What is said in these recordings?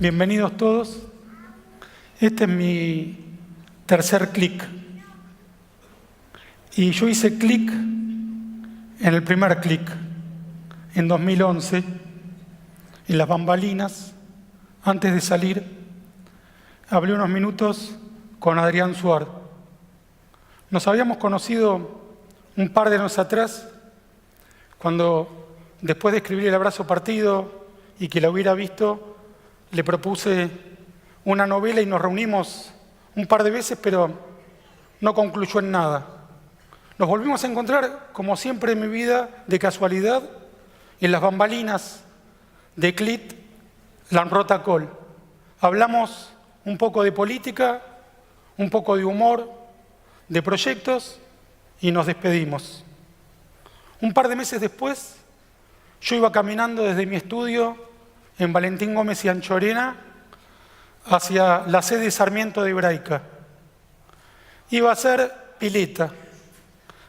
Bienvenidos todos. Este es mi tercer clic. Y yo hice clic en el primer clic, en 2011, en las bambalinas. Antes de salir, hablé unos minutos con Adrián Suar. Nos habíamos conocido un par de años atrás, cuando después de escribir El abrazo partido y que la hubiera visto, le propuse una novela y nos reunimos un par de veces, pero no concluyó en nada. Nos volvimos a encontrar, como siempre en mi vida, de casualidad, en las bambalinas de CLIT Lanrotacol. Hablamos un poco de política, un poco de humor, de proyectos y nos despedimos. Un par de meses después, yo iba caminando desde mi estudio en Valentín Gómez y Anchorena hacia la sede Sarmiento de Hebraica. Iba a ser pileta.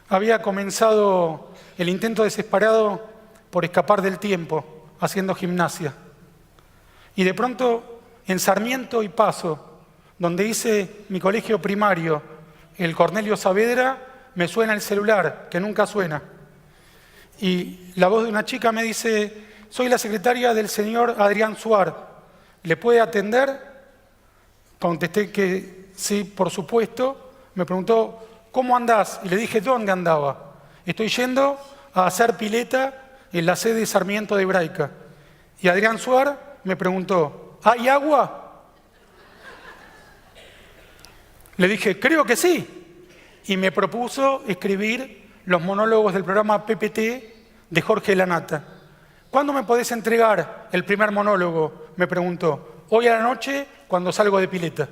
Había comenzado el intento desesperado por escapar del tiempo, haciendo gimnasia. Y de pronto, en Sarmiento y Paso, donde hice mi colegio primario, el Cornelio Saavedra, me suena el celular, que nunca suena. Y la voz de una chica me dice: soy la secretaria del señor Adrián Suar, ¿le puede atender? Contesté que sí, por supuesto. Me preguntó: ¿cómo andás? Y le dije: ¿dónde andaba? Estoy yendo a hacer pileta en la sede de Sarmiento de Hebraica. Y Adrián Suar me preguntó: ¿hay agua? Le dije: creo que sí. Y me propuso escribir los monólogos del programa PPT de Jorge Lanata. ¿Cuándo me podés entregar el primer monólogo?, me preguntó. Hoy a la noche, cuando salgo de pileta.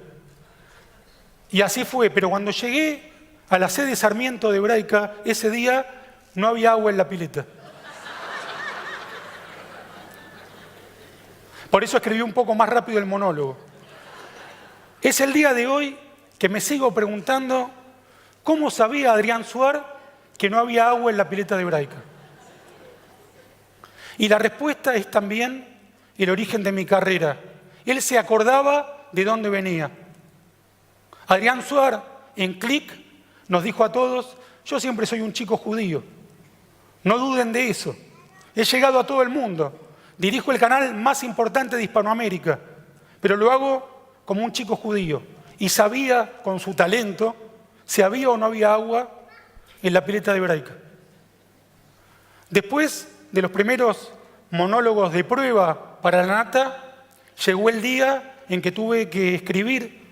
Y así fue, pero cuando llegué a la sede Sarmiento de Hebraica, ese día no había agua en la pileta. Por eso escribí un poco más rápido el monólogo. Es el día de hoy que me sigo preguntando cómo sabía Adrián Suar que no había agua en la pileta de Hebraica. Y la respuesta es también el origen de mi carrera. Él se acordaba de dónde venía. Adrián Suar, en CLIC, nos dijo a todos: yo siempre soy un chico judío. No duden de eso. He llegado a todo el mundo. Dirijo el canal más importante de Hispanoamérica, pero lo hago como un chico judío. Y sabía, con su talento, si había o no había agua en la pileta de Hebraica. Después de los primeros monólogos de prueba para la nata, llegó el día en que tuve que escribir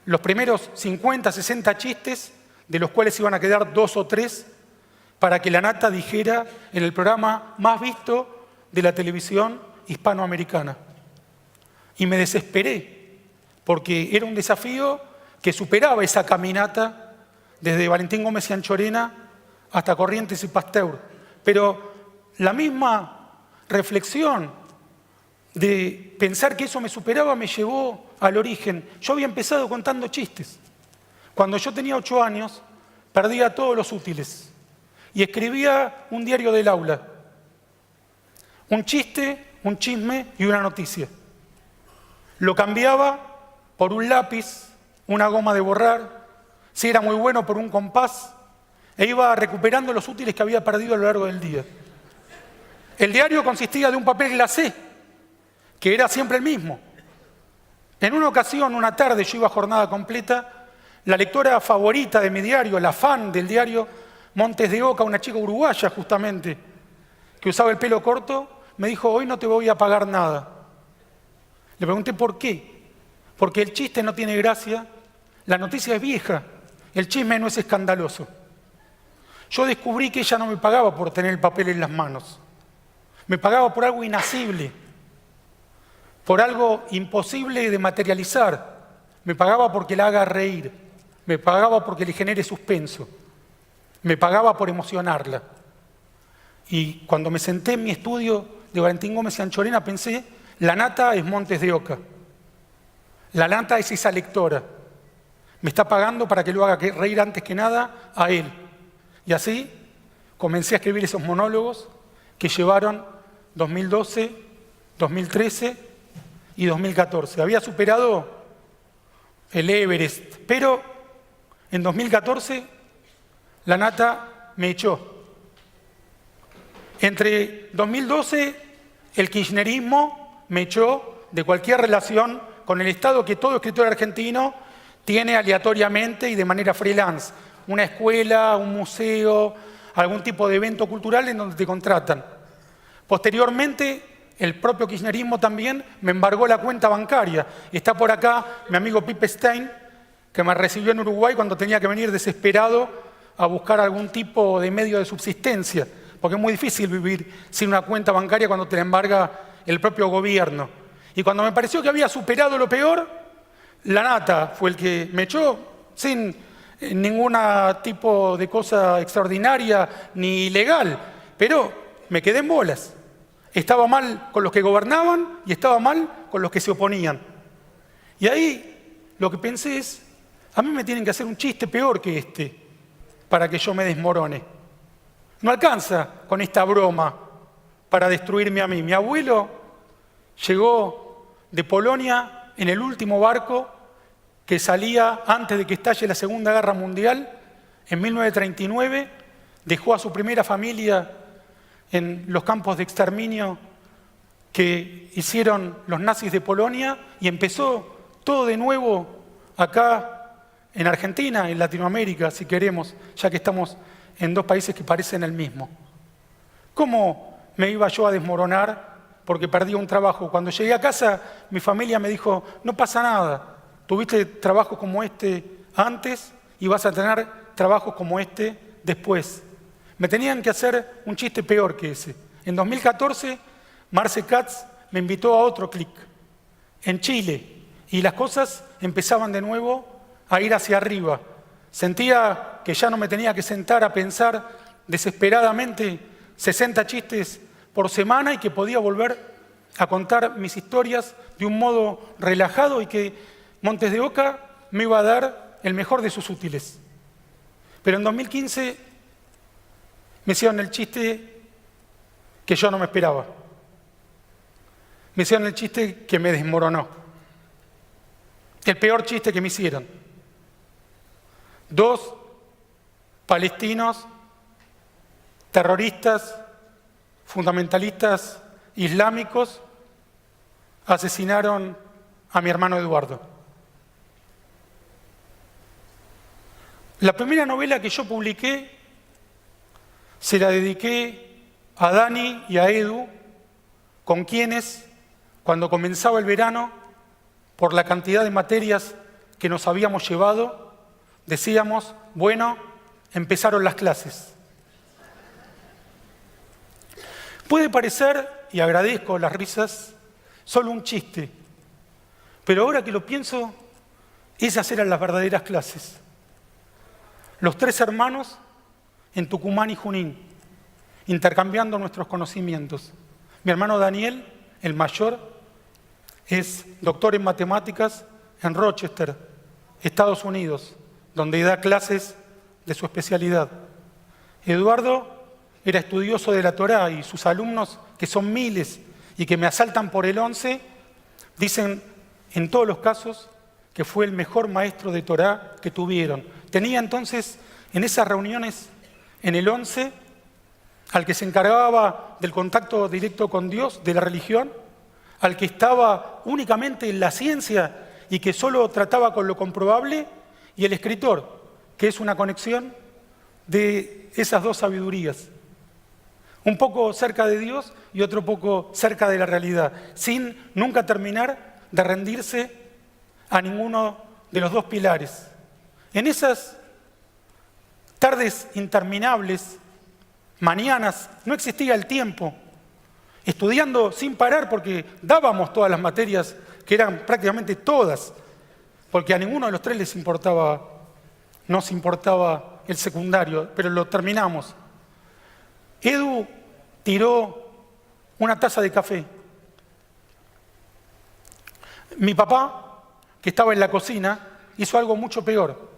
los primeros 50, 60 chistes, de los cuales iban a quedar 2 o 3, para que la nata dijera en el programa más visto de la televisión hispanoamericana. Y me desesperé, porque era un desafío que superaba esa caminata desde Valentín Gómez y Anchorena hasta Corrientes y Pasteur. Pero la misma reflexión de pensar que eso me superaba me llevó al origen. Yo había empezado contando chistes. Cuando yo tenía 8 años, perdía todos los útiles y escribía un diario del aula. Un chiste, un chisme y una noticia. Lo cambiaba por un lápiz, una goma de borrar, si era muy bueno, por un compás, e iba recuperando los útiles que había perdido a lo largo del día. El diario consistía de un papel glacé, que era siempre el mismo. En una ocasión, una tarde, yo iba a jornada completa, la lectora favorita de mi diario, la fan del diario, Montes de Oca, una chica uruguaya justamente, que usaba el pelo corto, me dijo: hoy no te voy a pagar nada. Le pregunté por qué. Porque el chiste no tiene gracia, la noticia es vieja, el chisme no es escandaloso. Yo descubrí que ella no me pagaba por tener el papel en las manos. Me pagaba por algo inasible, por algo imposible de materializar. Me pagaba porque la haga reír, me pagaba porque le genere suspenso, me pagaba por emocionarla. Y cuando me senté en mi estudio de Valentín Gómez y Anchorena pensé: la nata es Montes de Oca, la nata es esa lectora. Me está pagando para que lo haga reír antes que nada a él. Y así comencé a escribir esos monólogos que llevaron 2012, 2013 y 2014. Había superado el Everest, pero en 2014 la Nata me echó. Entre 2012 el kirchnerismo me echó de cualquier relación con el Estado que todo escritor argentino tiene aleatoriamente y de manera freelance. Una escuela, un museo, algún tipo de evento cultural en donde te contratan. Posteriormente, el propio kirchnerismo también me embargó la cuenta bancaria. Está por acá mi amigo Pipe Stein, que me recibió en Uruguay cuando tenía que venir desesperado a buscar algún tipo de medio de subsistencia, porque es muy difícil vivir sin una cuenta bancaria cuando te la embarga el propio gobierno. Y cuando me pareció que había superado lo peor, la Nata fue el que me echó sin ningún tipo de cosa extraordinaria ni ilegal, pero me quedé en bolas. Estaba mal con los que gobernaban y estaba mal con los que se oponían. Y ahí lo que pensé es, a mí me tienen que hacer un chiste peor que este para que yo me desmorone. No alcanza con esta broma para destruirme a mí. Mi abuelo llegó de Polonia en el último barco que salía antes de que estalle la Segunda Guerra Mundial, en 1939, dejó a su primera familia en los campos de exterminio que hicieron los nazis de Polonia y empezó todo de nuevo acá en Argentina, en Latinoamérica, si queremos, ya que estamos en dos países que parecen el mismo. ¿Cómo me iba yo a desmoronar porque perdí un trabajo? Cuando llegué a casa, mi familia me dijo, no pasa nada, tuviste trabajos como este antes y vas a tener trabajos como este después. Me tenían que hacer un chiste peor que ese. En 2014, Marce Katz me invitó a otro clic, en Chile, y las cosas empezaban de nuevo a ir hacia arriba. Sentía que ya no me tenía que sentar a pensar desesperadamente 60 chistes por semana y que podía volver a contar mis historias de un modo relajado y que Montes de Oca me iba a dar el mejor de sus útiles. Pero en 2015 me hicieron el chiste que yo no me esperaba. Me hicieron el chiste que me desmoronó. El peor chiste que me hicieron. 2 palestinos, terroristas, fundamentalistas islámicos, asesinaron a mi hermano Eduardo. La primera novela que yo publiqué se la dediqué a Dani y a Edu, con quienes, cuando comenzaba el verano, por la cantidad de materias que nos habíamos llevado, decíamos, bueno, empezaron las clases. Puede parecer, y agradezco las risas, solo un chiste, pero ahora que lo pienso, esas eran las verdaderas clases. Los 3 hermanos en Tucumán y Junín, intercambiando nuestros conocimientos. Mi hermano Daniel, el mayor, es doctor en matemáticas en Rochester, Estados Unidos, donde da clases de su especialidad. Eduardo era estudioso de la Torá y sus alumnos, que son miles y que me asaltan por el 11, dicen en todos los casos que fue el mejor maestro de Torá que tuvieron. Tenía entonces en esas reuniones en el 11 al que se encargaba del contacto directo con Dios, de la religión, al que estaba únicamente en la ciencia y que solo trataba con lo comprobable, y el escritor, que es una conexión de esas 2 sabidurías. Un poco cerca de Dios y otro poco cerca de la realidad, sin nunca terminar de rendirse a ninguno de los 2 pilares. En esas tardes interminables, mañanas, no existía el tiempo, estudiando sin parar porque dábamos todas las materias, que eran prácticamente todas, porque a ninguno de los 3 les importaba, nos importaba el secundario, pero lo terminamos. Edu tiró una taza de café. Mi papá, que estaba en la cocina, hizo algo mucho peor.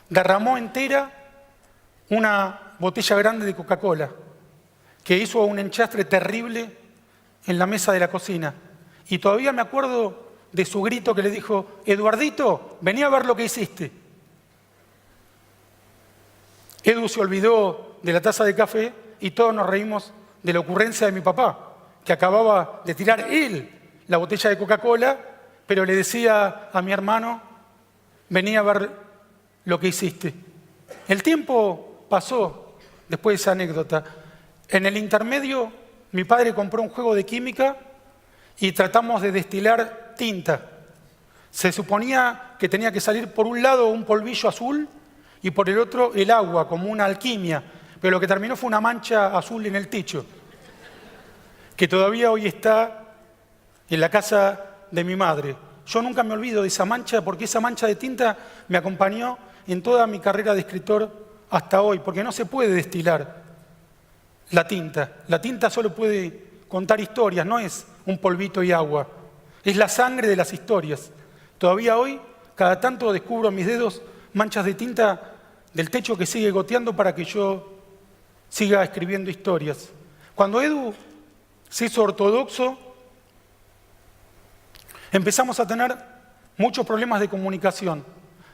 Derramó entera una botella grande de Coca-Cola, que hizo un enchastre terrible en la mesa de la cocina. Y todavía me acuerdo de su grito que le dijo: Eduardito, vení a ver lo que hiciste. Edu se olvidó de la taza de café y todos nos reímos de la ocurrencia de mi papá, que acababa de tirar él la botella de Coca-Cola, pero le decía a mi hermano: vení a ver lo que hiciste. El tiempo pasó después de esa anécdota. En el intermedio, mi padre compró un juego de química y tratamos de destilar tinta. Se suponía que tenía que salir por un lado un polvillo azul y por el otro el agua, como una alquimia, pero lo que terminó fue una mancha azul en el techo, que todavía hoy está en la casa de mi madre. Yo nunca me olvido de esa mancha, porque esa mancha de tinta me acompañó en toda mi carrera de escritor hasta hoy, porque no se puede destilar la tinta. La tinta solo puede contar historias, no es un polvito y agua. Es la sangre de las historias. Todavía hoy, cada tanto descubro en mis dedos manchas de tinta del techo que sigue goteando para que yo siga escribiendo historias. Cuando Edu se hizo ortodoxo, empezamos a tener muchos problemas de comunicación.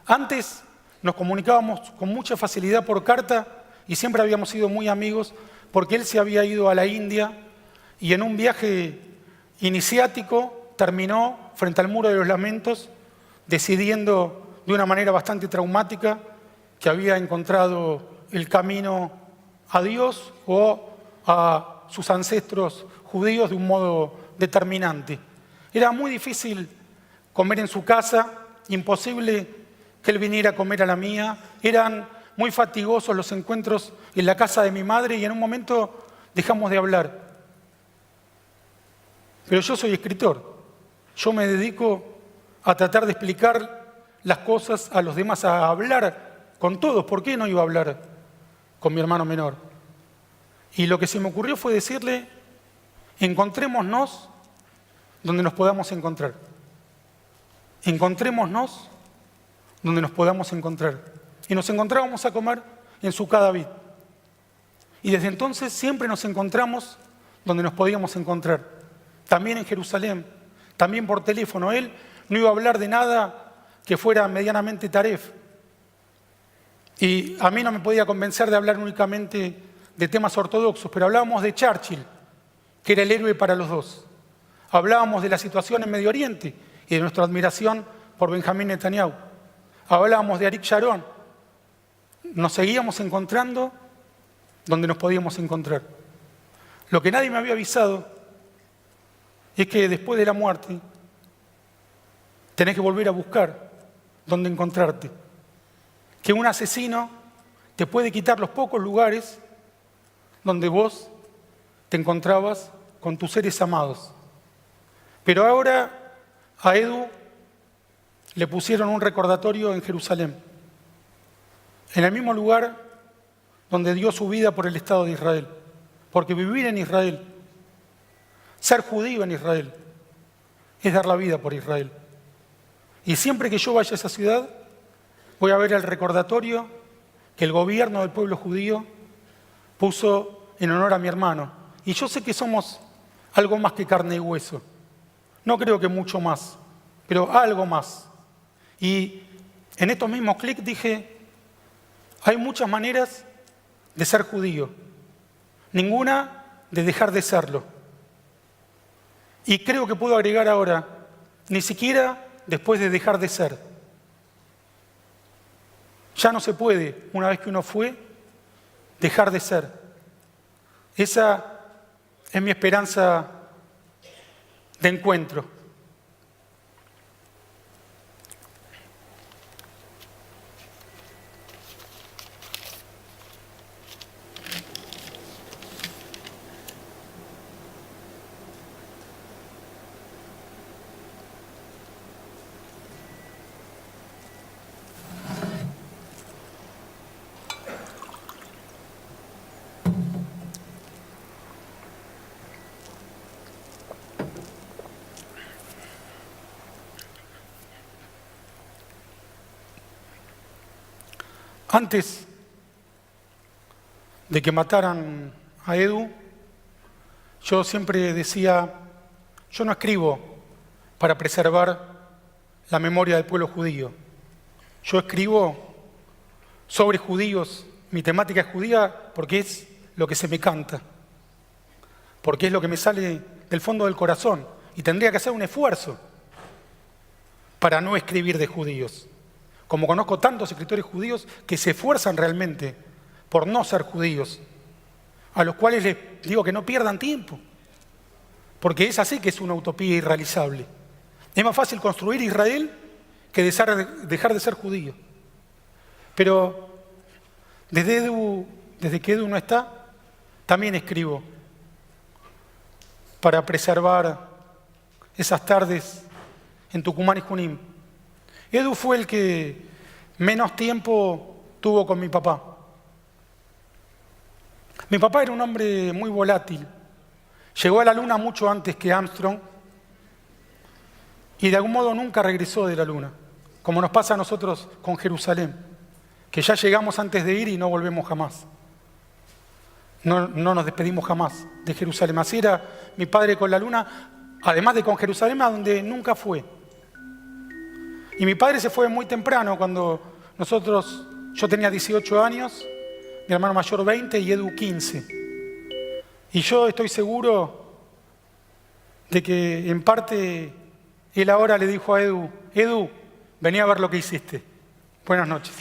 Antes nos comunicábamos con mucha facilidad por carta y siempre habíamos sido muy amigos, porque él se había ido a la India y en un viaje iniciático terminó frente al Muro de los Lamentos, decidiendo de una manera bastante traumática que había encontrado el camino a Dios o a sus ancestros judíos de un modo determinante. Era muy difícil comer en su casa, imposible que él viniera a comer a la mía. Eran muy fatigosos los encuentros en la casa de mi madre y en un momento dejamos de hablar. Pero yo soy escritor. Yo me dedico a tratar de explicar las cosas a los demás, a hablar con todos. ¿Por qué no iba a hablar con mi hermano menor? Y lo que se me ocurrió fue decirle: encontrémonos donde nos podamos encontrar. Encontrémonos donde nos podamos encontrar. Y nos encontrábamos a comer en su Cadavid. Y desde entonces siempre nos encontramos donde nos podíamos encontrar. También en Jerusalén, también por teléfono. Él no iba a hablar de nada que fuera medianamente taref. Y a mí no me podía convencer de hablar únicamente de temas ortodoxos, pero hablábamos de Churchill, que era el héroe para los dos. Hablábamos de la situación en Medio Oriente y de nuestra admiración por Benjamín Netanyahu. Hablábamos de Arik Sharon. Nos seguíamos encontrando donde nos podíamos encontrar. Lo que nadie me había avisado es que después de la muerte tenés que volver a buscar dónde encontrarte. Que un asesino te puede quitar los pocos lugares donde vos te encontrabas con tus seres amados. Pero ahora a Edu le pusieron un recordatorio en Jerusalén, en el mismo lugar donde dio su vida por el Estado de Israel. Porque vivir en Israel, ser judío en Israel, es dar la vida por Israel. Y siempre que yo vaya a esa ciudad, voy a ver el recordatorio que el gobierno del pueblo judío puso en honor a mi hermano. Y yo sé que somos algo más que carne y hueso. No creo que mucho más, pero algo más. Y en estos mismos clics dije: hay muchas maneras de ser judío, ninguna de dejar de serlo. Y creo que puedo agregar ahora, ni siquiera después de dejar de ser. Ya no se puede, una vez que uno fue, dejar de ser. Esa es mi esperanza de encuentro. Antes de que mataran a Edu, yo siempre decía: yo no escribo para preservar la memoria del pueblo judío. Yo escribo sobre judíos, mi temática es judía porque es lo que se me canta, porque es lo que me sale del fondo del corazón y tendría que hacer un esfuerzo para no escribir de judíos. Como conozco tantos escritores judíos que se esfuerzan realmente por no ser judíos, a los cuales les digo que no pierdan tiempo, porque es así que es una utopía irrealizable. Es más fácil construir Israel que dejar de ser judío. Pero desde que Edu no está, también escribo para preservar esas tardes en Tucumán y Junín. Edu fue el que menos tiempo tuvo con mi papá. Mi papá era un hombre muy volátil. Llegó a la luna mucho antes que Armstrong y de algún modo nunca regresó de la luna, como nos pasa a nosotros con Jerusalén, que ya llegamos antes de ir y no volvemos jamás. No nos despedimos jamás de Jerusalén. Así era mi padre con la luna, además de con Jerusalén, a donde nunca fue. Y mi padre se fue muy temprano, cuando yo tenía 18 años, mi hermano mayor 20 y Edu 15. Y yo estoy seguro de que en parte él ahora le dijo a Edu, vení a ver lo que hiciste. Buenas noches.